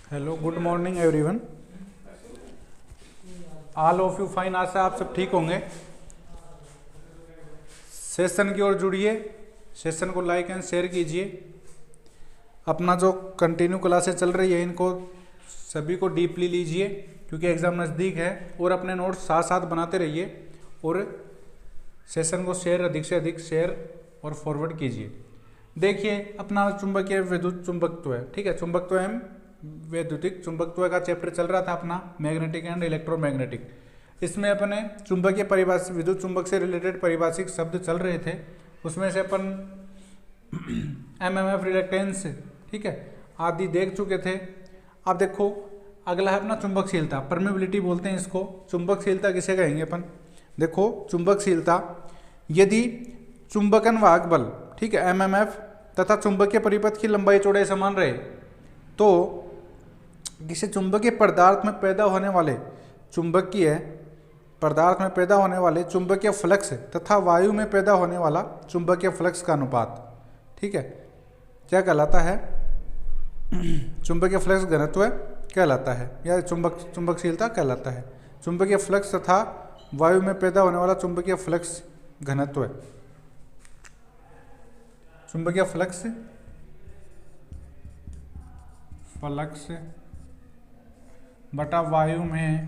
Hello, good morning everyone. All of you fine. आशा आप सब ठीक होंगे। सेशन की ओर जुड़िए, सेशन को लाइक एंड शेयर कीजिए। अपना जो कंटिन्यू क्लासेस चल रही है इनको सभी को डीपली लीजिए क्योंकि एग्ज़ाम नज़दीक है, और अपने नोट्स साथ साथ बनाते रहिए और सेशन को शेयर अधिक से अधिक शेयर और फॉरवर्ड कीजिए। देखिए, अपना चुंबकीय विद्युत चुंबकत्व है, ठीक है। चुंबकत्व एवं वैद्युतिक चुंबकत्व का चैप्टर चल रहा था अपना, मैग्नेटिक एंड इलेक्ट्रोमैग्नेटिक। इसमें अपने चुंबकीय परिभाषा विद्युत चुंबक से रिलेटेड पारिभाषिक शब्द चल रहे थे। उसमें से अपन एमएमएफ, रिलेक्टेंस, ठीक है, आदि देख चुके थे। अब देखो, अगला है अपना चुंबकशीलता, परमेबिलिटी बोलते हैं इसको। चुंबकशीलता किसे कहेंगे अपन? देखो, चुंबकशीलता यदि चुंबकन वाहक बल, ठीक है, एमएमएफ तथा चुंबकीय परिपथ की लंबाई चौड़ाई समान रहे तो किसी चुंबकीय पदार्थ में पैदा होने वाले चुंबकीय फ्लक्स तथा वायु में पैदा होने वाला चुंबकीय फ्लक्स का अनुपात, ठीक है, क्या कहलाता है? चुंबकीय फ्लक्स घनत्व कहलाता है या चुंबकशीलता कहलाता है। चुंबकीय फ्लक्स तथा वायु में पैदा होने वाला चुंबकीय फ्लक्स घनत्व, चुंबकीय फ्लक्स बटा वायु में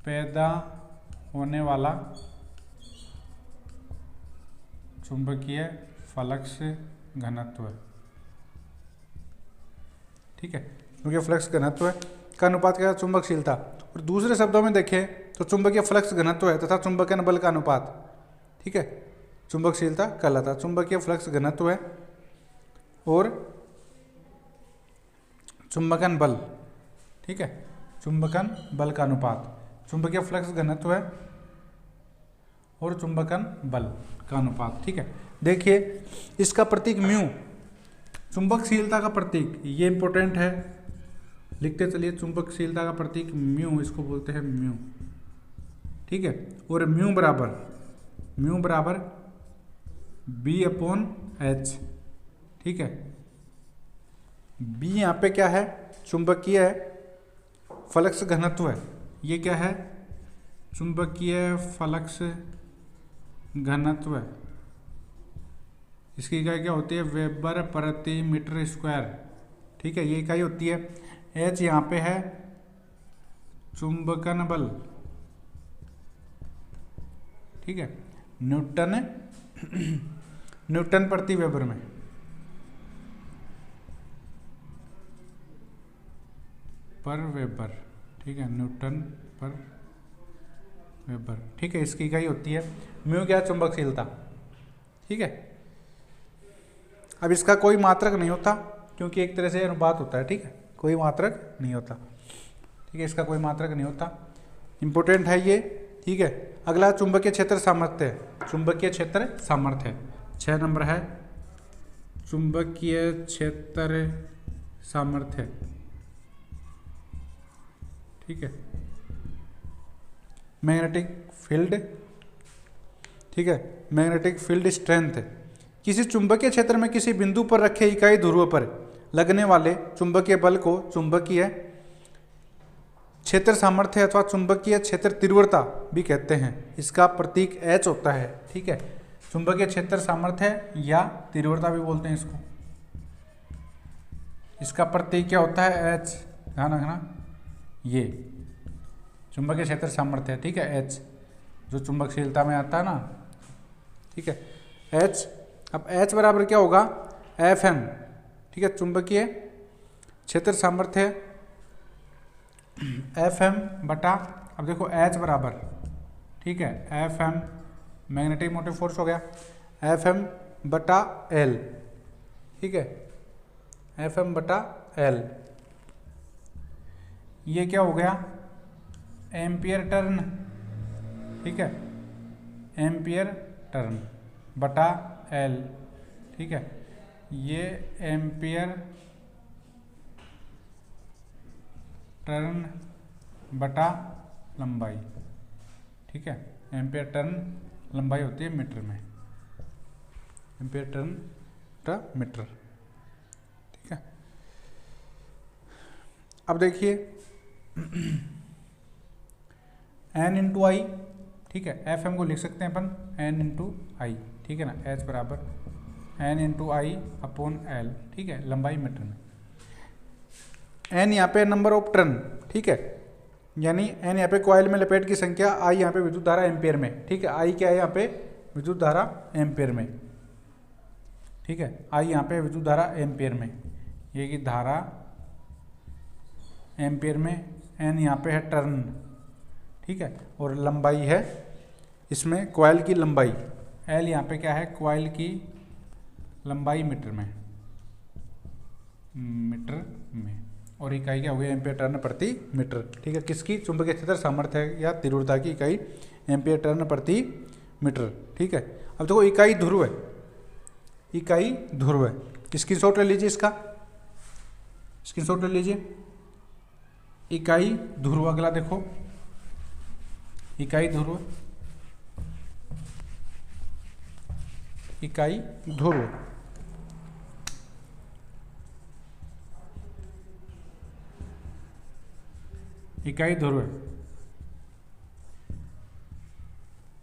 पैदा होने वाला चुंबकीय फ्लक्स घनत्व, ठीक है। चुंबकीय फ्लक्स घनत्व का अनुपात क्या है? चुंबकशीलता। और दूसरे शब्दों में देखें तो चुंबकीय फ्लक्स घनत्व है तथा चुंबकन बल का अनुपात, ठीक है, चुंबकशीलता कहलाता है। चुंबकीय फ्लक्स घनत्व है और चुंबकन बल, ठीक है, चुंबकन बल का अनुपात। चुंबकीय फ्लक्स घनत्व है और चुंबकन बल का अनुपात, ठीक है। देखिए, इसका प्रतीक म्यू, चुंबकशीलता का प्रतीक, ये इंपॉर्टेंट है, लिखते चलिए। चुंबकशीलता का प्रतीक म्यू, इसको बोलते हैं म्यू, ठीक है। और म्यू बराबर B/H, ठीक है। बी यहाँ पे क्या है? चुंबकीय फ्लक्स घनत्व है। ये क्या है? चुंबकीय फ्लक्स घनत्व। इसकी इकाई क्या होती है? वेबर प्रति मीटर स्क्वायर, ठीक है, ये इकाई होती है। एच यहाँ पे है चुंबकन बल, ठीक है, न्यूटन प्रति वेबर में, पर वेबर, ठीक है, न्यूटन पर वेबर, ठीक है, इसकी इकाई होती है। म्यू क्या? चुंबकशीलता, ठीक है। अब इसका कोई मात्रक नहीं होता क्योंकि एक तरह से अनुपात होता है, ठीक है, कोई मात्रक नहीं होता, ठीक है, इसका कोई मात्रक नहीं होता। इंपॉर्टेंट है ये, ठीक है। अगला चुंबकीय क्षेत्र सामर्थ्य, चुंबकीय क्षेत्र सामर्थ्य 6 नंबर है, चुंबकीय क्षेत्र सामर्थ्य, ठीक है। मैग्नेटिक फील्ड, ठीक है, मैग्नेटिक फील्ड स्ट्रेंथ, किसी चुंबकीय क्षेत्र में किसी बिंदु पर रखे इकाई ध्रुव पर लगने वाले चुंबकीय बल को चुंबकीय क्षेत्र सामर्थ्य अथवा चुंबकीय क्षेत्र तीव्रता भी कहते हैं। इसका प्रतीक H होता है, ठीक है। चुंबकीय क्षेत्र सामर्थ्य या तीव्रता भी बोलते हैं इसको। इसका प्रतीक क्या होता है? H, ध्यान रखना, ये चुंबकीय क्षेत्र सामर्थ्य है, ठीक है, H जो चुंबकशीलता में आता है ना, ठीक है, H। अब H बराबर क्या होगा? Fm, ठीक है, चुंबकीय क्षेत्र सामर्थ्य Fm बटा, अब देखो H बराबर, ठीक है, Fm मैग्नेटिक मोटिव फोर्स हो गया, Fm बटा L, ठीक है, Fm बटा L, ये क्या हो गया? एम्पियर टर्न, ठीक है, एम्पियर टर्न बटा L, ठीक है, ये एम्पियर टर्न बटा लंबाई, ठीक है, एम्पियर टर्न लंबाई होती है मीटर में, एम्पियर टर्न बटा मीटर, ठीक है। अब देखिए n इंटू आई, ठीक है, एफ एम को लिख सकते हैं अपन n इंटू आई, ठीक है ना, h बराबर n इंटू आई अपॉन एल, ठीक है, लंबाई मीटर में। n यहाँ पे नंबर ऑफ टर्न, ठीक है, यानी n यहाँ पे कॉइल में लपेट की संख्या, i यहाँ पे विद्युत धारा एम्पेयर में, ठीक है, i क्या है यहाँ पे विद्युत धारा एम्पेयर में, ठीक है, i यहाँ पे विद्युत धारा एम्पेयर में, ये की धारा एम्पेयर में, n यहाँ पे है टर्न, ठीक है, और लंबाई है इसमें कॉइल की लंबाई, l यहाँ पे क्या है कॉइल की लंबाई मीटर में, और इकाई क्या हो गया एम्पियर टर्न प्रति मीटर, ठीक है, किसकी चुंबकीय क्षेत्र सामर्थ्य या तीव्रता की इकाई एम्पियर टर्न प्रति मीटर, ठीक है। अब देखो इकाई ध्रुव है, इकाई ध्रुव है, स्क्रीनशॉट ले लीजिए इसका, स्क्रीनशॉट ले लीजिए, इकाई ध्रुव। अगला देखो इकाई ध्रुव, इकाई ध्रुव, इकाई ध्रुव,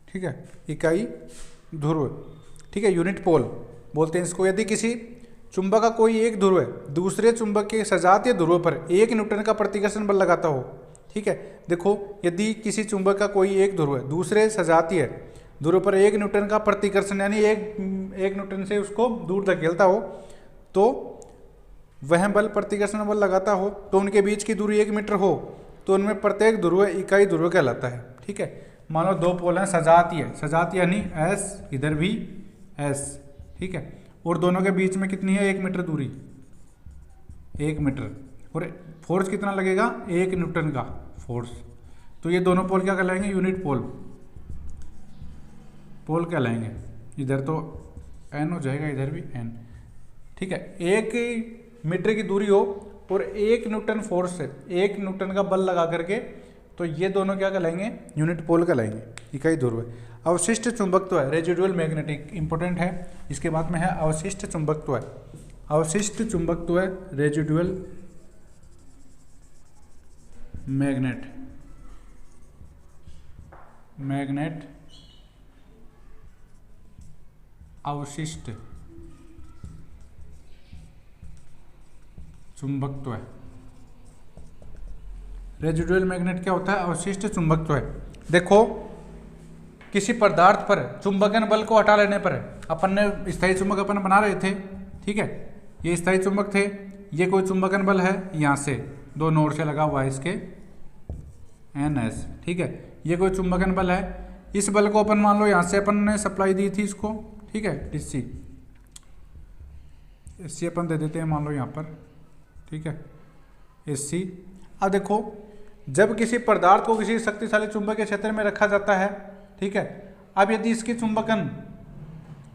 ठीक है, इकाई ध्रुव, ठीक है, यूनिट पोल बोलते हैं इसको। यदि किसी चुंबक का कोई एक ध्रुव है दूसरे चुंबक के सजातीय ध्रुव पर 1 न्यूटन का प्रतिकर्षण बल लगाता हो, ठीक है, देखो यदि किसी चुंबक का कोई एक ध्रुव है दूसरे सजातीय ध्रुव पर 1 न्यूटन का प्रतिकर्षण यानी एक न्यूटन से उसको दूर धकेलता हो, तो वह बल प्रतिकर्षण बल लगाता हो, तो उनके बीच की दूरी 1 मीटर हो, तो उनमें प्रत्येक ध्रुव इकाई ध्रुव कहलाता है, ठीक है। मान लो दो पोल हैं सजातीय, सजातीय यानी एस, इधर भी एस, ठीक है, और दोनों के बीच में कितनी है 1 मीटर दूरी, 1 मीटर, और फोर्स कितना लगेगा 1 न्यूटन का फोर्स, तो ये दोनों पोल क्या कहलाएंगे यूनिट पोल, पोल कहलाएंगे। इधर तो एन हो जाएगा, इधर भी एन, ठीक है, 1 मीटर की दूरी हो और 1 न्यूटन फोर्स से 1 न्यूटन का बल लगा करके, तो ये दोनों क्या कहलाएंगे यूनिट पोल कहलाएंगे, इकाई ध्रुव। अवशिष्ट चुंबकत्व है रेजिडुअल मैग्नेटिक, इंपॉर्टेंट है, इसके बाद में है अवशिष्ट चुंबकत्व है, अवशिष्ट चुंबकत्व है रेजिडुअल मैग्नेट, मैग्नेट अवशिष्ट चुंबकत्व है। रेजिडुअल मैग्नेट क्या होता है अवशिष्ट चुंबकत्व है। देखो किसी पदार्थ पर चुंबकन बल को हटा लेने पर, अपन ने स्थायी चुंबक अपन बना रहे थे, ठीक है, ये स्थायी चुंबक थे, ये कोई चुंबकन बल है यहाँ से दो नोड से लगा हुआ है इसके NS, ठीक है, ये कोई चुंबकन बल है, इस बल को अपन मान लो यहाँ से अपन ने सप्लाई दी थी इसको, ठीक है, DC अपन दे देते हैं मान लो यहाँ पर, ठीक है, AC। अब देखो जब किसी पदार्थ को किसी शक्तिशाली चुंबकीय क्षेत्र में रखा जाता है, ठीक है, अब यदि इसके चुंबकन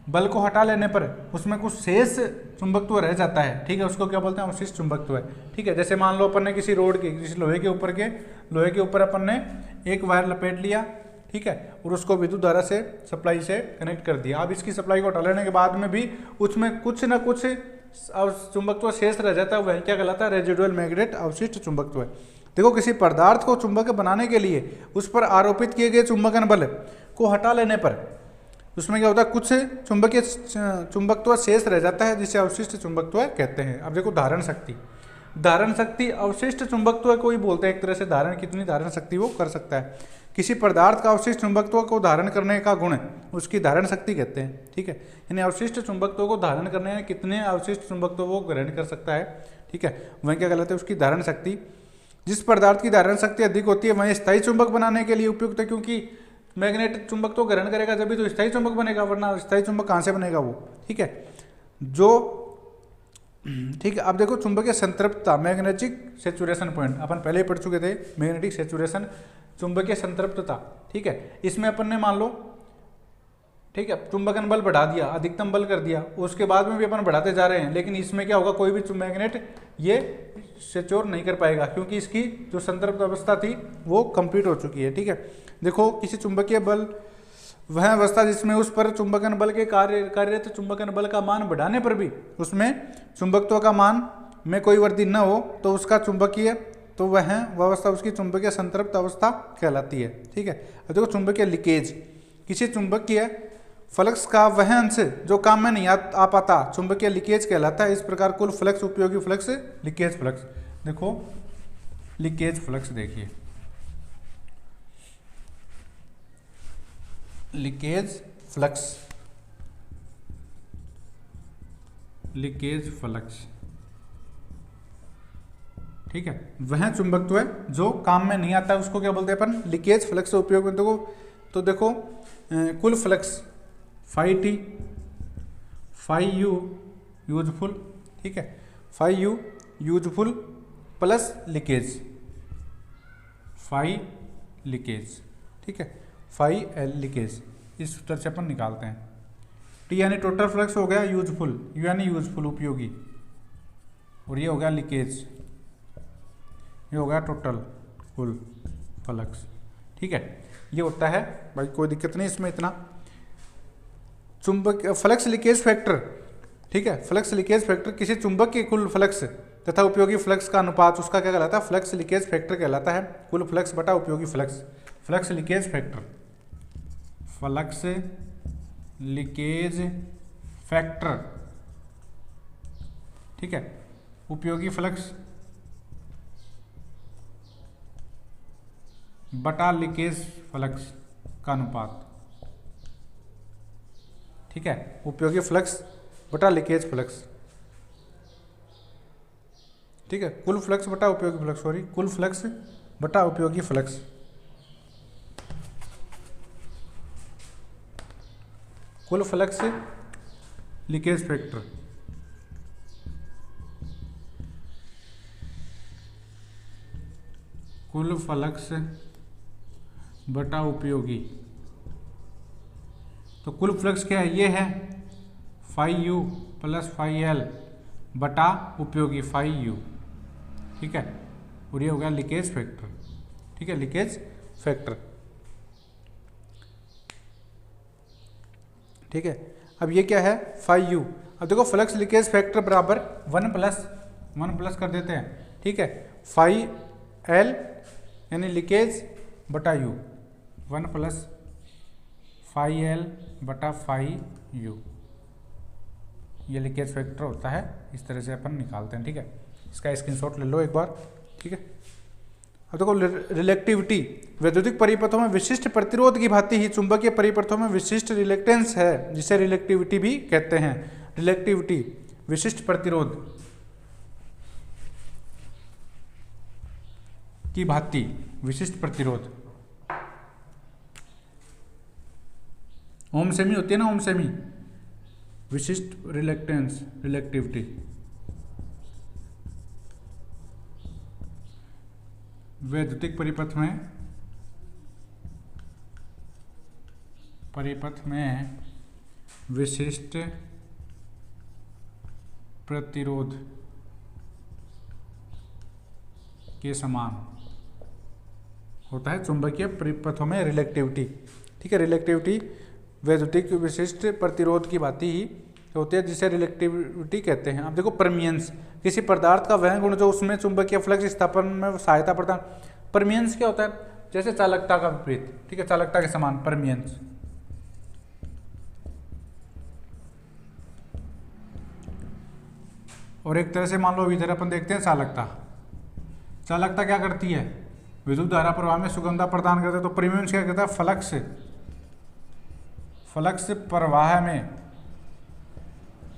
बल को हटा लेने पर उसमें कुछ शेष चुंबकत्व रह जाता है, ठीक है, उसको क्या बोलते हैं अवशिष्ट चुंबकत्व है, ठीक है। जैसे मान लो अपन ने किसी रोड की किसी लोहे के ऊपर अपन ने एक वायर लपेट लिया, ठीक है, और उसको विद्युत धारा से सप्लाई से कनेक्ट कर दिया। अब इसकी सप्लाई को हटा लेने के बाद में भी उसमें कुछ ना कुछ चुंबकत्व शेष रह जाता है, वह क्या कहलाता है रेजिडुअल मैग्नेट अवशिष्ट चुंबकत्व है। देखो किसी पदार्थ को चुंबक बनाने के लिए उस पर आरोपित किए गए चुंबकन बल को हटा लेने पर उसमें क्या होता है कुछ चुंबकीय चुंबकत्व शेष रह जाता है, जिसे अवशिष्ट चुंबकत्व कहते हैं। अब देखो धारण शक्ति अवशिष्ट चुंबकत्व को ही बोलते हैं, एक तरह से धारण, कितनी धारण शक्ति वो कर सकता है। किसी पदार्थ का अवशिष्ट चुंबकत्व को धारण करने का गुण उसकी धारण शक्ति कहते हैं, ठीक है, यानी अवशिष्ट चुंबकत्व को धारण करने में कितने अवशिष्ट चुंबकत्व वो ग्रहण कर सकता है, ठीक है, वह क्या कहलाता है उसकी धारण शक्ति। जिस पदार्थ की धारण शक्ति अधिक होती है वह स्थायी चुंबक बनाने के लिए उपयुक्त है, क्योंकि मैग्नेट चुंबक तो ग्रहण करेगा जब भी तो स्थायी चुंबक बनेगा, वरना स्थायी चुंबक कहाँ से बनेगा वो, ठीक है, ठीक है। अब देखो चुंबकीय संतृप्तता मैग्नेटिक सेचुरेशन पॉइंट, अपन पहले ही पढ़ चुके थे, मैग्नेटिक सेचुरेशन चुंबकीय संतृप्तता, ठीक है, इसमें अपन ने मान लो, ठीक है, चुंबकन बल बढ़ा दिया, अधिकतम बल कर दिया, उसके बाद में भी अपन बढ़ाते जा रहे हैं, लेकिन इसमें क्या होगा कोई भी मैग्नेट ये सेच्योर नहीं कर पाएगा, क्योंकि इसकी जो संतृप्त अवस्था थी वो कंप्लीट हो चुकी है, ठीक है। देखो किसी चुंबकीय बल वह अवस्था जिसमें उस पर चुंबकन बल के कार्यरत चुंबकन बल का मान बढ़ाने पर भी उसमें चुंबकत्व का मान में कोई वृद्धि न हो, तो उसका चुंबकीय तो वह अवस्था उसकी चुंबकीय संतृप्त अवस्था कहलाती है। ठीक है, अब देखो चुंबकीय लीकेज, किसी चुंबकीय फ्लक्स का वह अंश जो काम में नहीं आ पाता चुंबकीय लीकेज कहलाता है। इस प्रकार कुल फ्लक्स उपयोगी फ्लक्स लीकेज फ्लक्स। देखो लीकेज फ्लक्स देखिए, लीकेज फ्लक्स, लीकेज फ्लक्स, ठीक है, वह चुंबकत्व है जो काम में नहीं आता उसको क्या बोलते हैं अपन, लीकेज फ्लक्स उपयोग में। तो देखो कुल flux phi T phi U useful, ठीक है, phi U useful plus leakage, phi leakage, ठीक है, फाई एल लीकेज, इस सूत्र से अपन निकालते हैं। टी यानी टोटल फ्लक्स हो गया यूजफुल, यू यानी यूजफुल उपयोगी, और ये हो गया लीकेज, ये हो गया टोटल कुल फ्लक्स। ठीक है, ये होता है भाई, कोई दिक्कत नहीं इसमें इतना। चुंबक फ्लक्स लीकेज फैक्टर, ठीक है, फ्लक्स लीकेज फैक्टर किसी चुंबक के कुल फ्लक्स तथा उपयोगी फ्लक्स का अनुपात, उसका क्या कहलाता है, फ्लक्स लीकेज फैक्टर कहलाता है। कुल फ्लक्स बटा उपयोगी flux, flux leakage factor, flux leakage factor, ठीक है, उपयोगी फ्लक्स बटा लीकेज फ्लक्स का अनुपात, ठीक है, उपयोगी फ्लक्स बटा लीकेज फ्लक्स, ठीक है, कुल फ्लक्स बटा उपयोगी फ्लक्स, सॉरी, कुल फ्लक्स बटा उपयोगी फ्लक्स, कुल फ्लक्स लीकेज फैक्टर, कुल फ्लक्स बटा उपयोगी। तो कुल फ्लक्स क्या है, ये है phi U plus phi L बटा उपयोगी फाई यू, ठीक है, और ये हो गया लीकेज फैक्टर, ठीक है, लीकेज फैक्टर, ठीक है। अब ये क्या है, फाई यू। अब देखो फ्लक्स लीकेज फैक्टर बराबर 1 प्लस कर देते हैं, ठीक है, फाई एल यानी लीकेज बटा यू, 1 प्लस फाई एल बटा फाई यू, ये लीकेज फैक्टर होता है। इस तरह से अपन निकालते हैं, ठीक है, इसका स्क्रीनशॉट ले लो एक बार, ठीक है। अब देखो रिलेक्टिविटी, वैद्युतिक परिपथों में विशिष्ट प्रतिरोध की भांति ही चुंबकीय परिपथों में विशिष्ट रिलेक्टेंस है, जिसे रिलेक्टिविटी भी कहते हैं। रिलेक्टिविटी विशिष्ट प्रतिरोध की भांति, विशिष्ट प्रतिरोध, ओम सेमी होती है ना, ओम सेमी, विशिष्ट रिलेक्टेंस, रिलेक्टिविटी, वैद्युतिक परिपथ में विशिष्ट प्रतिरोध के समान होता है चुंबकीय परिपथों में रिलेक्टिविटी, ठीक है, रिलेक्टिविटी वैद्युतिक विशिष्ट प्रतिरोध की भांति ही होती है, जिसे रिलेक्टिविटी कहते हैं। अब देखो परमियंस, किसी पदार्थ का वह गुण जो उसमें चुंबकीय फ्लक्स स्थापन में सहायता प्रदान। परमियंस क्या होता है, जैसे चालकता का विपरीत, ठीक है, चालकता के समान परमियंस। और एक तरह से मान लो इधर अपन देखते हैं चालकता, चालकता क्या करती है, विद्युत धारा प्रवाह में सुगमता प्रदान करते हैं। तो परमियंस क्या कहता है, फ्लक्स प्रवाह में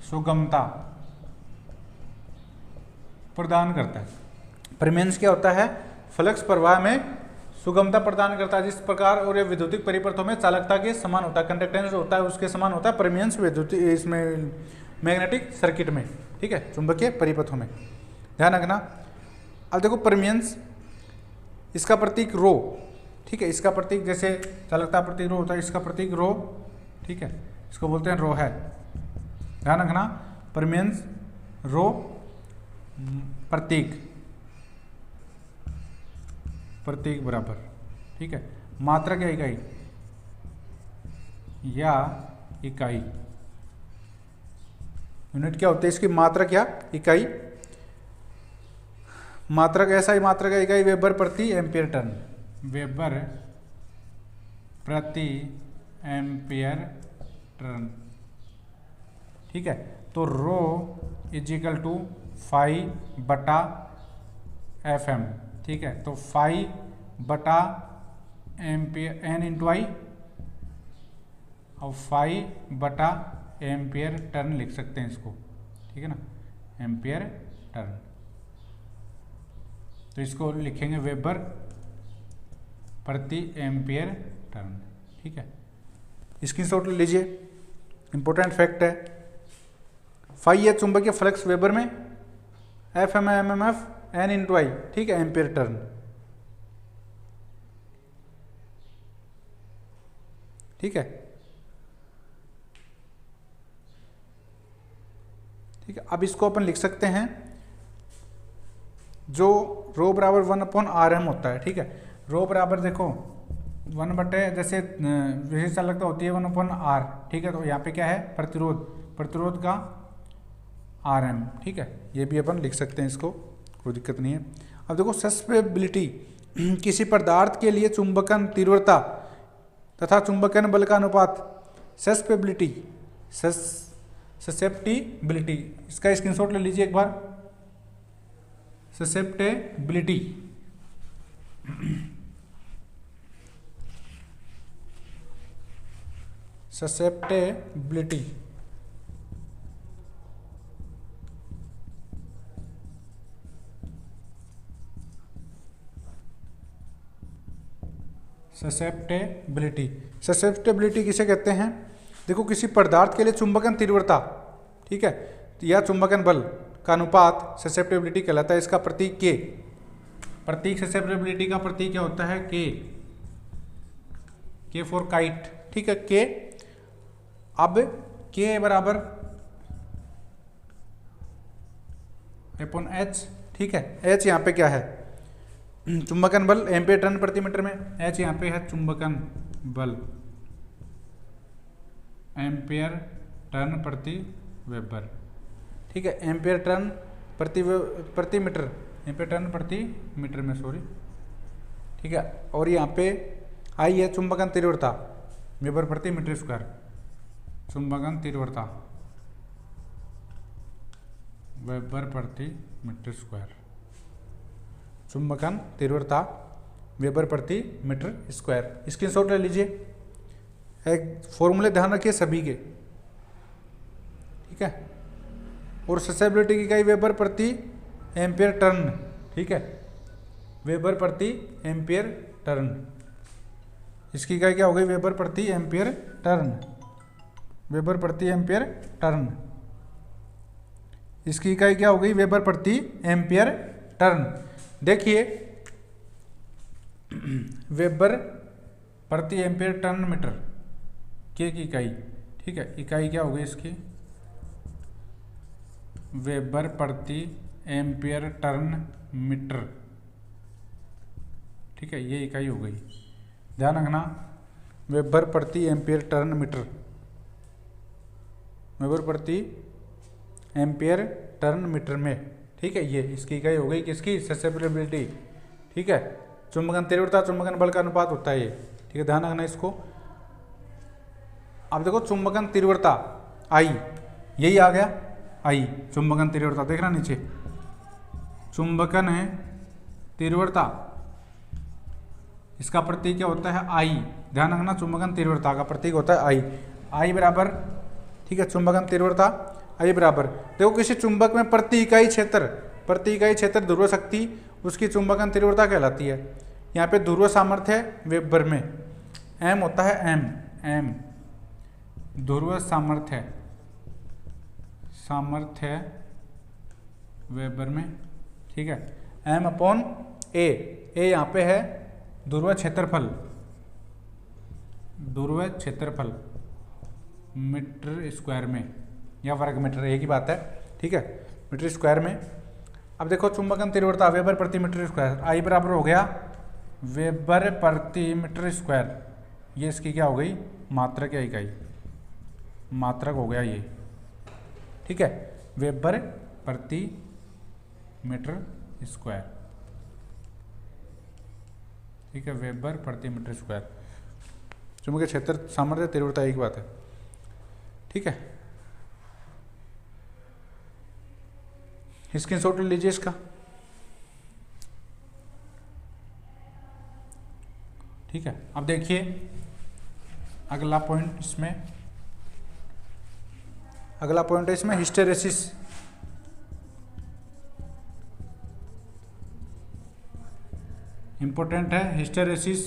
सुगमता प्रदान करता है। परमियंस क्या होता है, फ्लक्स प्रवाह में सुगमता प्रदान करता है, जिस प्रकार, और ये विद्युतिक परिपथों में चालकता के समान होता है, कंडक्टेंस होता है उसके समान होता है परमियंस विद्युत इसमें मैग्नेटिक सर्किट में, ठीक है, चुंबकीय परिपथों में, ध्यान रखना। अब देखो परमियंस, इसका प्रतीक रो, ठीक है, इसका प्रतीक जैसे चालकता प्रतीक रो होता है, इसका प्रतीक रो, ठीक है, इसको बोलते हैं रो है, ध्यान रखना। परमियंस रो प्रतीक बराबर, ठीक है, मात्रक या इकाई, यूनिट क्या होती है इसकी, मात्रक या इकाई। मात्रक एसआई मात्रक का इकाई वेबर प्रति एम्पियर टर्न, वेबर प्रति एम्पियर टर्न। ठीक है, तो रो इज इक्वल टू फाई बटा एफ एम। ठीक है, तो फाई बटा एम्पियर एन इंटू आई और फाई बटा एम्पियर टर्न लिख सकते हैं इसको। ठीक है ना, एम्पियर टर्न। तो इसको लिखेंगे वेबर प्रति एम्पियर टर्न। ठीक है, स्क्रीनशॉट ले लीजिए, इंपॉर्टेंट फैक्ट है। फाई है चुंबकीय फ्लक्स वेबर में, F M M M F N into I. ठीक है, एम्पियर टर्न। ठीक है, ठीक है, अब इसको अपन लिख सकते हैं जो रो बराबर 1/RM होता है। ठीक है, रो बराबर देखो 1 जैसे विशेष चालकता होती है 1/R। ठीक है, तो यहाँ पे क्या है, प्रतिरोध, प्रतिरोध का RM। ठीक है, ये भी अपन लिख सकते हैं, इसको कोई दिक्कत नहीं है। अब देखो सस्पेबिलिटी, किसी पदार्थ के लिए चुंबकन तीव्रता तथा चुंबकन बल का अनुपात। सस्पेबिलिटी, ससेप्टिबिलिटी, इसका स्क्रीनशॉट ले लीजिए एक बार। ससेप्टेबिलिटी, ससेप्टेबिलिटी, ससेप्टेबिलिटी, ससेप्टेबिलिटी किसे कहते हैं? देखो किसी पदार्थ के लिए चुंबकन तीव्रता, ठीक है, या चुंबकन बल का अनुपात ससेप्टेबिलिटी कहलाता है। इसका प्रतीक के, प्रतीक ससेप्टेबिलिटी का प्रतीक क्या होता है? के फॉर काइट। ठीक है, के। अब के बराबर अपॉन एच। ठीक है, एच यहाँ पे क्या है? चुंबकन बल एम्पियर टर्न प्रति मीटर में। एच यहाँ पे है चुंबकन बल एम्पियर टर्न प्रति वेबर। ठीक है, एम्पियर टर्न प्रति मीटर, एम्पियर टर्न प्रति मीटर में, सॉरी। ठीक है, और यहाँ पे आई है चुंबकन तीव्रता, वेबर प्रति मीटर स्क्वायर। चुंबकन तीव्रता वेबर प्रति मीटर स्क्वायर, चुंबकन तीव्रता वेबर प्रति मीटर स्क्वायर। स्क्रीनशॉट ले लीजिए, एक फॉर्मूले ध्यान रखिए सभी के। ठीक है, और ससेप्टिबिलिटी की इकाई वेबर प्रति एम्पियर टर्न। ठीक है, वेबर प्रति एम्पियर टर्न, इसकी इकाई क्या हो गई? वेबर प्रति एम्पियर टर्न, वेबर प्रति एम्पियर टर्न, इसकी इकाई क्या हो गई? वेबर प्रति एम्पियर टर्न। देखिए वेबर प्रति एम्पियर टर्न मीटर, के की इकाई। ठीक है, इकाई क्या हो गई इसकी? वेबर प्रति एम्पियर टर्न मीटर। ठीक है, ये इकाई हो गई, ध्यान रखना। वेबर प्रति एम्पियर टर्न मीटर, वेबर प्रति एम्पियर टर्न मीटर में। ठीक है, ये इसकी इकाई हो गई किसकी? ससेप्टिबिलिटी। ठीक है, चुंबकन तीव्रता चुंबकन बल का अनुपात होता है ये। ठीक है, ध्यान रखना इसको। अब देखो चुंबकन तीव्रता आई, यही आ गया आई, चुंबकन तीव्रता। देखना नीचे, चुंबकन है तीव्रता, इसका प्रतीक क्या होता है? आई। ध्यान रखना, चुंबकन तीव्रता का प्रतीक होता है आई। आई बराबर, ठीक है, चुंबकन तीव्रता आई बराबर, देखो किसी चुंबक में प्रति इकाई क्षेत्र ध्रुव शक्ति उसकी चुंबकन तीव्रता कहलाती है। यहाँ पे ध्रुव सामर्थ्य वेबर में, एम होता है एम ध्रुव सामर्थ्य वेबर में। ठीक है, एम अपॉन ए यहाँ पे है ध्रुव क्षेत्रफल मीटर स्क्वायर में या वर्ग मीटर, एक ही बात है। ठीक है, मीटर स्क्वायर में। अब देखो चुंबकन तीव्रता वेबर प्रति मीटर स्क्वायर, आई बराबर हो गया वेबर प्रति मीटर स्क्वायर। ये इसकी क्या हो गई? मात्रक या इकाई, मात्रक हो गया ये। ठीक है, वेबर प्रति मीटर स्क्वायर। ठीक है, वेबर प्रति मीटर स्क्वायर। चुंबकीय क्षेत्र, सामर्थ्य, तीव्रता एक बात है, ठीक है। स्क्रीनशॉट ले लीजिए इसका, ठीक है। अब देखिए अगला पॉइंट है इसमें हिस्टेरेसिस। इंपॉर्टेंट है हिस्टेरेसिस,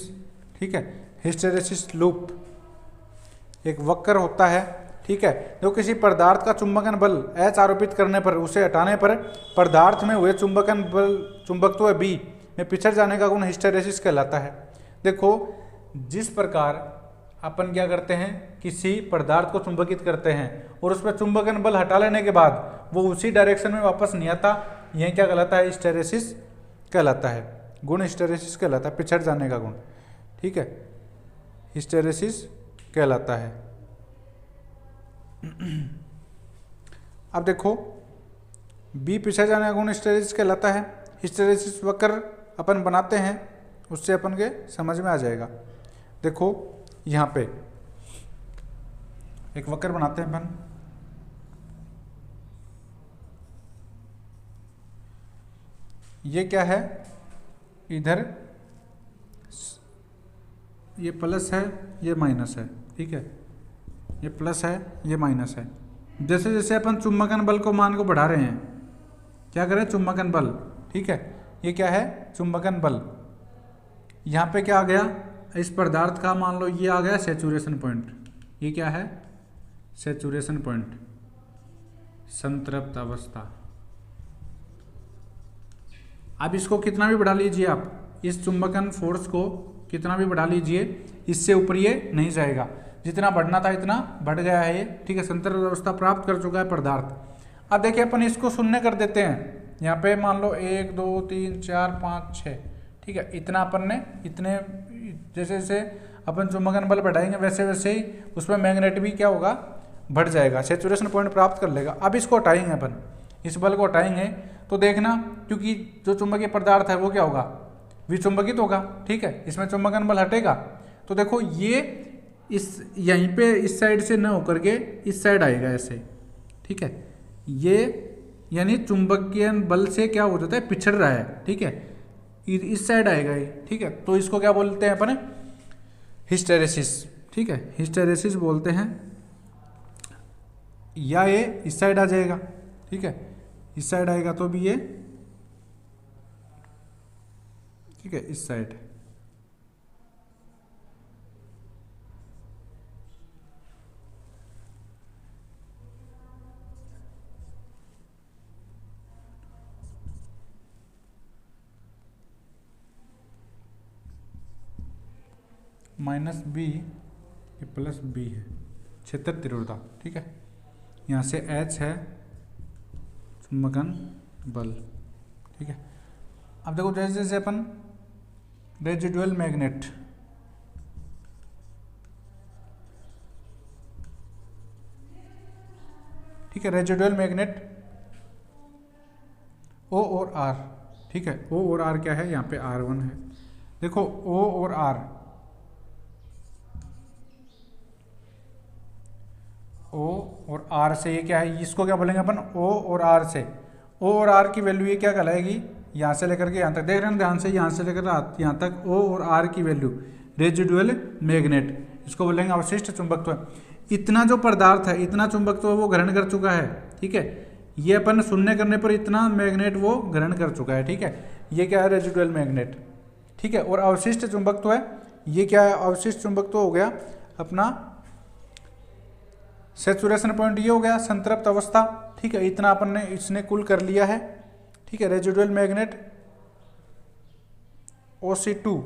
ठीक है। हिस्टेरेसिस लूप एक वक्र होता है, ठीक है, जो किसी पदार्थ का चुंबकन बल H आरोपित करने पर, उसे हटाने पर पदार्थ में हुए चुंबकन बल चुंबकत्व B में पिछड़ जाने का गुण हिस्टेरेसिस कहलाता है। देखो, जिस प्रकार अपन क्या करते हैं, किसी पदार्थ को चुंबकित करते हैं और उस पर चुंबकन बल हटा लेने के बाद वो उसी डायरेक्शन में वापस नहीं आता, यह क्या कहलाता है, हिस्टेरेसिस कहलाता है, गुण हिस्टेरेसिस कहलाता है, पिछड़ जाने का गुण, ठीक है, हिस्टेरेसिस कहलाता है। अब देखो, बी पिछड़ जाने का गुण हिस्टेरेसिस कहलाता है। हिस्टेरेसिस वक्र अपन बनाते हैं, उससे अपन के समझ में आ जाएगा। देखो यहाँ पे एक वक्र बनाते हैं अपन, ये क्या है, इधर ये प्लस है, ये माइनस है, ठीक है, ये प्लस है, ये माइनस है। जैसे जैसे अपन चुंबकन बल को मान को बढ़ा रहे हैं, क्या करें, चुंबकन बल, ठीक है, ये क्या है, चुंबकन बल। यहाँ पे क्या आ गया, इस पदार्थ का मान लो ये आ गया सैचुरेशन पॉइंट, ये क्या है, सैचुरेशन पॉइंट, संतृप्त अवस्था। अब इसको कितना भी बढ़ा लीजिए आप, इस चुंबकन फोर्स को कितना भी बढ़ा लीजिए, इससे ऊपर ये नहीं जाएगा, जितना बढ़ना था इतना बढ़ गया है ये, ठीक है, संतृप्त अवस्था प्राप्त कर चुका है पदार्थ। अब देखिए अपन इसको शून्य कर देते हैं, यहाँ पे मान लो 1 2 3 4 5 6, ठीक है, इतना अपन ने, इतने जैसे जैसे अपन चुंबकन बल बढ़ाएंगे वैसे वैसे ही उसमें मैग्नेट भी क्या होगा, बढ़ जाएगा, सैचुरेशन पॉइंट प्राप्त कर लेगा। अब इसको हटाएंगे अपन, इस बल को हटाएंगे तो देखना, क्योंकि जो चुंबकीय पदार्थ है वो क्या होगा, विचुंबकित होगा, ठीक है, इसमें चुंबकन बल हटेगा। तो देखो ये इस यहीं पे इस साइड से न होकर के इस साइड आएगा ऐसे, ठीक है, ये यानी चुंबकीय बल से क्या हो जाता है, पिछड़ रहा है, ठीक है, इस साइड आएगा ये, ठीक है। तो इसको क्या बोलते हैं अपन, हिस्टेरेसिस, ठीक है, हिस्टेरेसिस बोलते हैं। या ये इस साइड आ जाएगा, ठीक है, इस साइड आएगा तो भी ये, ठीक है, इस साइड, माइनस बी ये प्लस बी है, क्षेत्र तीव्रता, ठीक है, यहाँ से H है चुंबकन बल, ठीक है। अब देखो जैसे जैसे अपन रेजिडुअल मैग्नेट, ठीक है, रेजिडुअल मैग्नेट O और R, ठीक है, O और R क्या है, यहाँ पे R1 है, देखो O और R, O और R से ये क्या है, इसको क्या बोलेंगे अपन, O और R से, O और R की वैल्यू ये क्या कहलाएगी, यहाँ से लेकर के यहाँ तक, देख रहे हैं ध्यान से, यहाँ से लेकर यहाँ तक O और R की वैल्यू, रेजिडुअल मैग्नेट, इसको बोलेंगे अवशिष्ट चुंबकत्व। इतना जो पदार्थ है, इतना चुंबकत्व वो ग्रहण कर चुका है, ठीक है, ये अपन शून्य करने पर इतना मैग्नेट वो ग्रहण कर चुका है, ठीक है, ये क्या है, रेजिडुअल मैग्नेट, ठीक है। और अवशिष्ट चुंबकत्व है, ये क्या है, अवशिष्ट चुंबकत्व हो गया अपना सैचुरेशन पॉइंट, ये हो गया संतृप्त अवस्था, ठीक है, इतना अपन ने इसने कुल कर लिया है, ठीक है। रेजिडुअल मैग्नेट OC2,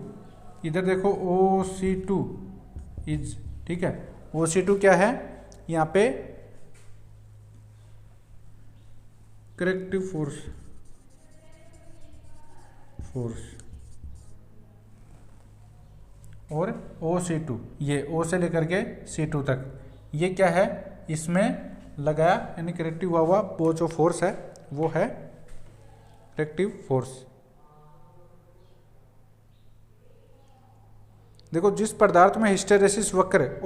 इधर देखो OC2 इज, ठीक है, OC2 क्या है, यहाँ पे करेक्टिव फोर्स और OC2, ये O से लेकर के C2 तक, ये क्या है, इसमें लगाया यानी करेक्टिव हुआ वो जो फोर्स है वो है करेक्टिव फोर्स, देखो जिस पदार्थ में हिस्टेरेसिस वक्र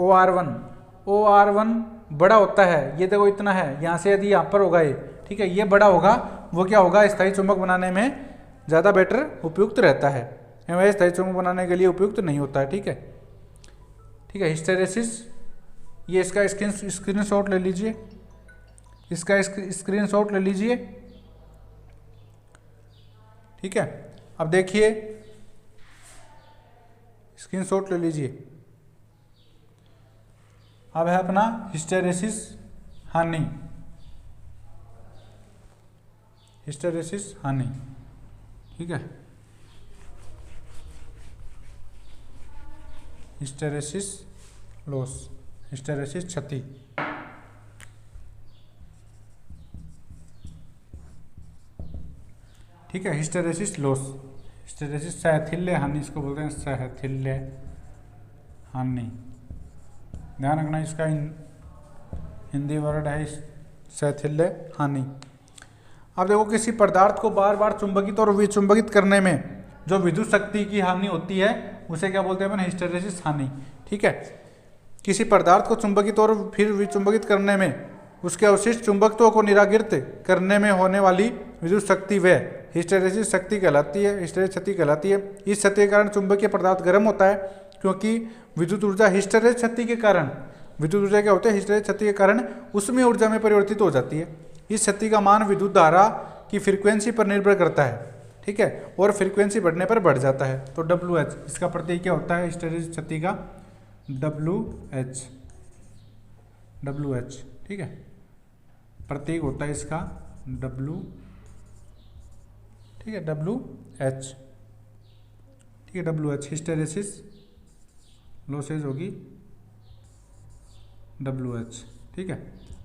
OR1 बड़ा होता है, ये देखो इतना है, यहाँ से यदि यहाँ पर होगा ये, ठीक है, ये बड़ा होगा, वो क्या होगा, स्थायी चुंबक बनाने में ज़्यादा बेटर उपयुक्त रहता है, वह स्थायी चुंबक बनाने के लिए उपयुक्त नहीं होता है। ठीक है, हिस्टेरेसिस, ये इसका स्क्रीनशॉट ले लीजिए, इसका स्क्रीनशॉट ले लीजिए। ठीक है, अब देखिए स्क्रीनशॉट ले लीजिए। अब है अपना हिस्टेरेसिस हानि, ठीक है, हिस्टेरेसिस लॉस, हिस्टेरेसिस क्षति। ठीक है, हिस्टेरेसिस लॉस, हिस्टेरेसिस सहथिल्य हानि, इसको बोलते हैं सहथिल्य हानि। ध्यान रखना, इसका हिंदी वर्ड है सहथिल्य हानि। अब देखो किसी पदार्थ को बार बार चुंबकित और विचुंबकित करने में जो विद्युत शक्ति की हानि होती है उसे क्या बोलते हैं अपन, हिस्टेरेसिस हानि। ठीक है, किसी पदार्थ को चुंबकित और फिर विचुंबकित करने में उसके अवशिष्ट चुंबकत्व को निराकृत करने में होने वाली विद्युत शक्ति वह हिस्टेरेसिस शक्ति कहलाती है, हिस्टेरेसिस क्षति कहलाती है। इस क्षति के कारण चुंबकीय पदार्थ गर्म होता है, क्योंकि विद्युत ऊर्जा हिस्टेरेसिस क्षति के कारण, विद्युत ऊर्जा क्या होती है, हिस्टेरेसिस क्षति के कारण उसमें ऊर्जा में परिवर्तित हो जाती है। इस क्षति का मान विद्युत धारा की फ्रीक्वेंसी पर निर्भर करता है। ठीक है, और फ्रीक्वेंसी बढ़ने पर बढ़ जाता है। तो WH इसका प्रतीक क्या होता है, हिस्टेरेसिस क्षति का WH। ठीक है, प्रतीक होता है इसका W, ठीक है, WH। ठीक है, WH हिस्टेरेसिस लॉसेज होगी WH। ठीक है,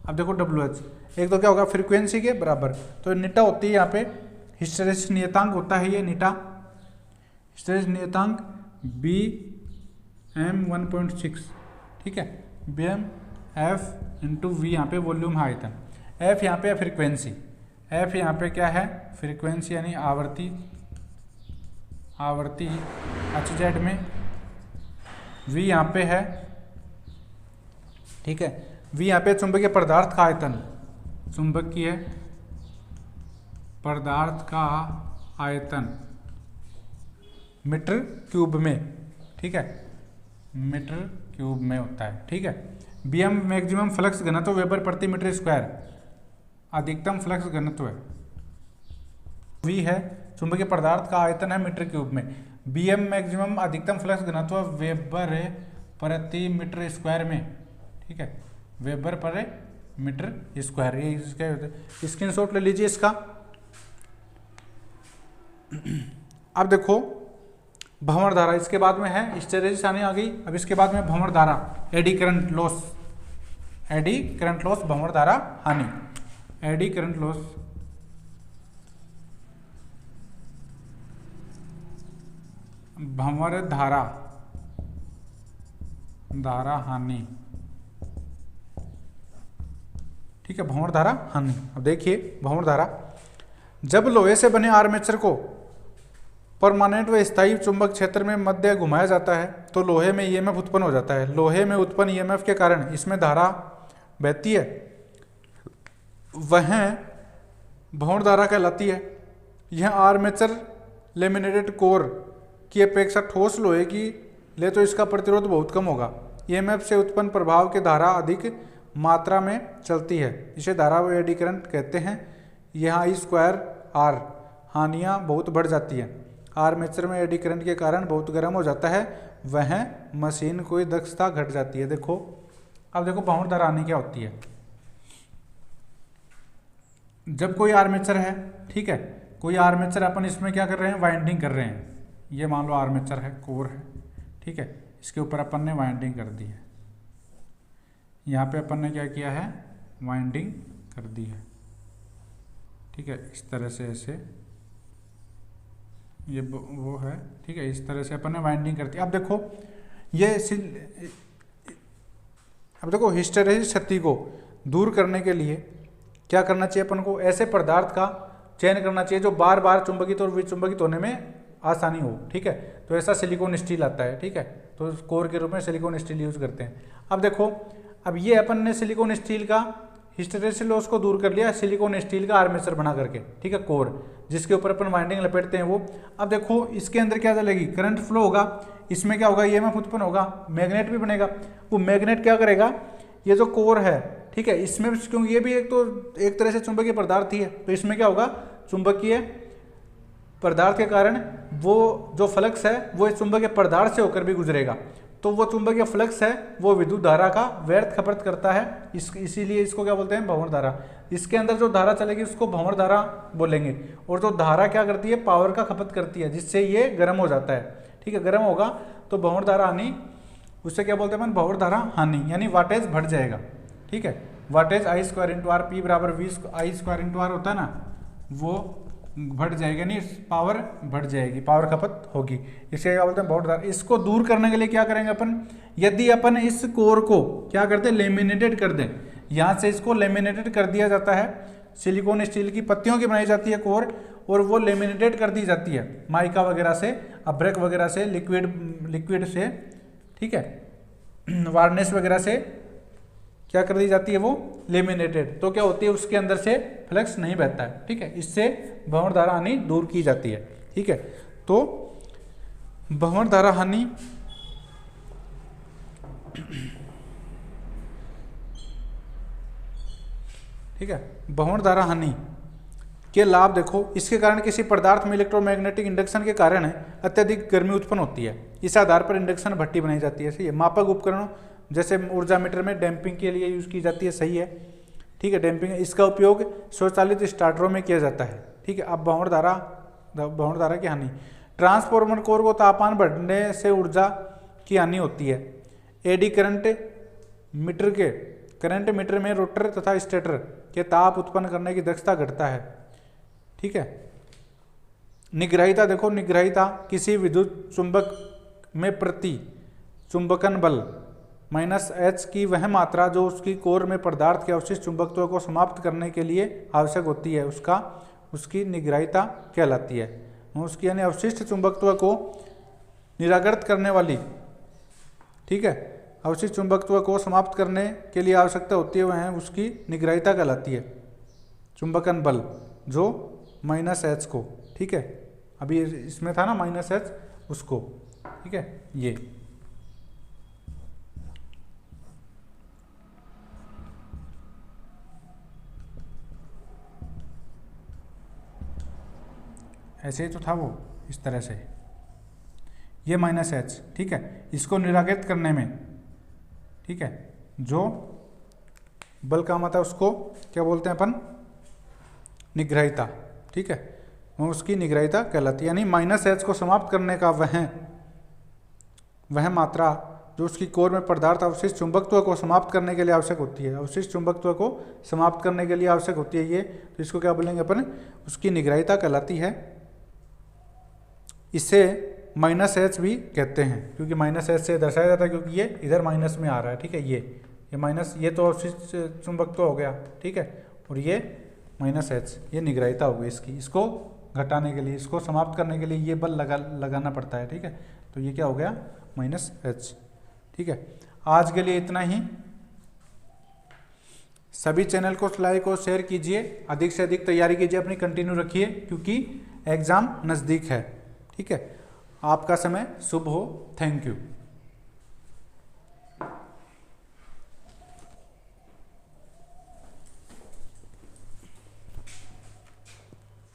अब देखो WH एक तो क्या होगा, फ्रीक्वेंसी के बराबर, तो नीटा होती है यहाँ पे, हिस्टेरेसिस नियतांक होता है ये नीटा, हिस्टेरेसिस नियतांक BM 1.6। ठीक है, BM F इंटू V यहाँ पे वॉल्यूम है, आयतन, F यहाँ पे फ्रीक्वेंसी, F यहाँ पे क्या है, फ्रीक्वेंसी यानी आवर्ती, HZ में, V यहाँ पे है। ठीक है, V यहाँ पे चुंबकीय पदार्थ का आयतन, चुंबकीय पदार्थ का आयतन मीटर क्यूब में। ठीक है, मीटर क्यूब में होता है। ठीक है, BM मैक्सिमम फ्लक्स घनत्व वेबर प्रति मीटर स्क्वायर, अधिकतम फ्लक्स घनत्व है। V है चुंबकीय पदार्थ का आयतन है मीटर क्यूब में, BM मैक्सिमम अधिकतम फ्लक्स घनत्व वेबर प्रति मीटर स्क्वायर में। ठीक है, वेबर पर मीटर स्क्वायर, ये इसका स्क्रीनशॉट ले लीजिए इसका। अब देखो भंवर धारा, इसके बाद में है हिस्टेरेसिस हानि आ गई, अब इसके बाद में भंवर धारा, एडी करंट लॉस, भंवर धारा हानि, एडी करंट लॉस, भंवर धारा हानि। ठीक है, भंवर धारा हानि। अब देखिए भंवर धारा, जब लोहे से बने आर्मेचर को परमानेंट व स्थायी चुंबक क्षेत्र में मध्य घुमाया जाता है तो लोहे में ईएमएफ उत्पन्न हो जाता है। लोहे में उत्पन्न ईएमएफ के कारण इसमें धारा बहती है, वह भंवर धारा कहलाती है। यह आर्मेचर लेमिनेटेड कोर की अपेक्षा ठोस लोहे की ले तो इसका प्रतिरोध बहुत कम होगा। ईएमएफ से उत्पन्न प्रभाव के धारा अधिक मात्रा में चलती है, इसे धारा व एडी करंट कहते हैं। यहाँ I²R हानियाँ बहुत बढ़ जाती है। आर्मेचर में एडी करंट के कारण बहुत गर्म हो जाता है, वह मशीन की दक्षता घट जाती है। देखो अब देखो भंवर धारा हानि क्या होती है। जब कोई आर्मेचर है, ठीक है, कोई आर्मेचर अपन इसमें क्या कर रहे हैं, वाइंडिंग कर रहे हैं। ये मान लो आर्मेचर है, कोर है, ठीक है, इसके ऊपर अपन ने वाइंडिंग कर दी है। यहाँ पे अपन ने क्या किया है, वाइंडिंग कर दी है। ठीक है, इस तरह से ऐसे ये वो है। ठीक है, इस तरह से अपन ने वाइंडिंग कर दी। अब देखो ये अब देखो हिस्टेरेसिस क्षति को दूर करने के लिए क्या करना चाहिए अपन को, ऐसे पदार्थ का चयन करना चाहिए जो बार बार चुंबकित और विचुंबकित होने में आसानी हो, ठीक है। तो ऐसा सिलिकॉन स्टील आता है, ठीक है, तो कोर के रूप में सिलिकॉन स्टील यूज करते हैं। अब देखो, अब ये अपन ने सिलिकॉन स्टील का हिस्टैरिसीस लॉस को दूर कर लिया, सिलिकॉन स्टील का आर्मेचर बना करके, ठीक है, कोर जिसके ऊपर अपन वाइंडिंग लपेटते हैं वो। अब देखो इसके अंदर क्या चलेगी, करंट फ्लो होगा, इसमें क्या होगा, ईएमएफ उत्पन्न होगा, मैग्नेट भी बनेगा। वो मैग्नेट क्या करेगा, ये जो कोर है, ठीक है, इसमें क्योंकि ये भी एक तरह से चुंबकीय पदार्थ ही है, तो इसमें क्या होगा, चुंबकीय पदार्थ के कारण वो जो फ्लक्स है वो इस चुंबकीय पदार्थ से होकर भी गुजरेगा। तो वो चुंबकीय फ्लक्स है वो विद्युत धारा का व्यर्थ खपत करता है, इसीलिए इसको क्या बोलते हैं, भंवर धारा। इसके अंदर जो धारा चलेगी उसको भंवर धारा बोलेंगे। और जो धारा क्या करती है, पावर का खपत करती है, जिससे ये गर्म हो जाता है, ठीक है, गर्म होगा तो भंवर धारा हानि, उससे क्या बोलते हैं, भंवर धारा हानि, यानी वाटेज बढ़ जाएगा, ठीक है। Wattage I square into R, P बराबर V I square into R होता है ना, वो बढ़ जाएगा, यानी पावर बढ़ जाएगी, पावर खपत होगी, इसे क्या बोलते हैं, भंवर धारा। इसको दूर करने के लिए क्या करेंगे अपन, यदि अपन इस कोर को क्या करते हैं, लेमिनेटेड कर दें, यहाँ से इसको लेमिनेटेड कर दिया जाता है, सिलिकॉन स्टील की पत्तियों की बनाई जाती है कोर, और वो लेमिनेटेड कर दी जाती है माइका वगैरह से, अब्रक वगैरह से, लिक्विड से, ठीक है, वार्निश वगैरह से क्या कर दी जाती है, वो लेमिनेटेड। तो क्या होती है, उसके अंदर से फ्लक्स नहीं बहता है, ठीक है, इससे भंवर धारा हानि दूर की जाती है, ठीक है। तो भंवर धारा हानि ठीक है, भंवर धारा हानि के लाभ देखो, इसके कारण किसी पदार्थ में इलेक्ट्रोमैग्नेटिक इंडक्शन के कारण अत्यधिक गर्मी उत्पन्न होती है, इस आधार पर इंडक्शन भट्टी बनाई जाती है, सही है। मापक उपकरणों जैसे ऊर्जा मीटर में डैम्पिंग के लिए यूज की जाती है, सही है, ठीक है, डैम्पिंग, इसका उपयोग स्वचालित स्टार्टरों में किया जाता है, ठीक है। अब भंवर धारा की हानि, ट्रांसफॉर्मर कोर को तापमान बढ़ने से ऊर्जा की हानि होती है। एडी करंट मीटर में रोटर तथा स्टेटर के ताप उत्पन्न करने की दक्षता घटता है, ठीक है। निग्रहिता देखो, निग्रहिता किसी विद्युत चुंबक में प्रति चुंबकन बल -H की वह मात्रा जो उसकी कोर में पदार्थ के अवशिष्ट चुंबकत्व को समाप्त करने के लिए आवश्यक होती है, उसकी निग्रहिता कहलाती है। उसकी यानी अवशिष्ट चुंबकत्व को निराकृत करने वाली, ठीक है, अवशिष्ट चुंबकत्व को समाप्त करने के लिए आवश्यकता होती है, वह उसकी निग्रहिता कहलाती है, चुंबकन बल जो -H को, ठीक है, अभी इसमें था ना -H, उसको, ठीक है, ये ऐसे ही तो था वो, इस तरह से, ये -H, ठीक है, इसको निराकृत करने में, ठीक है, जो बल काम आता है उसको क्या बोलते हैं अपन, निग्रहिता, ठीक है, वो उसकी निग्रहिता कहलाती है। यानी -H को समाप्त करने का वह मात्रा जो उसकी कोर में पदार्थ अवशिष्ट चुंबकत्व को समाप्त करने के लिए आवश्यक होती है, अवशिष्ट चुंबकत्व को समाप्त करने के लिए आवश्यक होती है ये, तो इसको क्या बोलेंगे अपन, उसकी निग्रहिता कहलाती है। इसे -H भी कहते हैं, क्योंकि -H से दर्शाया जाता है, क्योंकि ये इधर माइनस में आ रहा है, ठीक है, ये माइनस, ये तो अवशिष्ट चुंबकत्व हो गया, ठीक है, और ये -H, ये निग्रहिता हो गई इसकी, इसको घटाने के लिए, इसको समाप्त करने के लिए ये बल लगाना पड़ता है, ठीक है, तो ये क्या हो गया, -H, ठीक है। आज के लिए इतना ही। सभी चैनल को लाइक और शेयर कीजिए, अधिक से अधिक तैयारी कीजिए, अपनी कंटिन्यू रखिए, क्योंकि एग्जाम नज़दीक है, ठीक है। आपका समय शुभ हो, थैंक यू।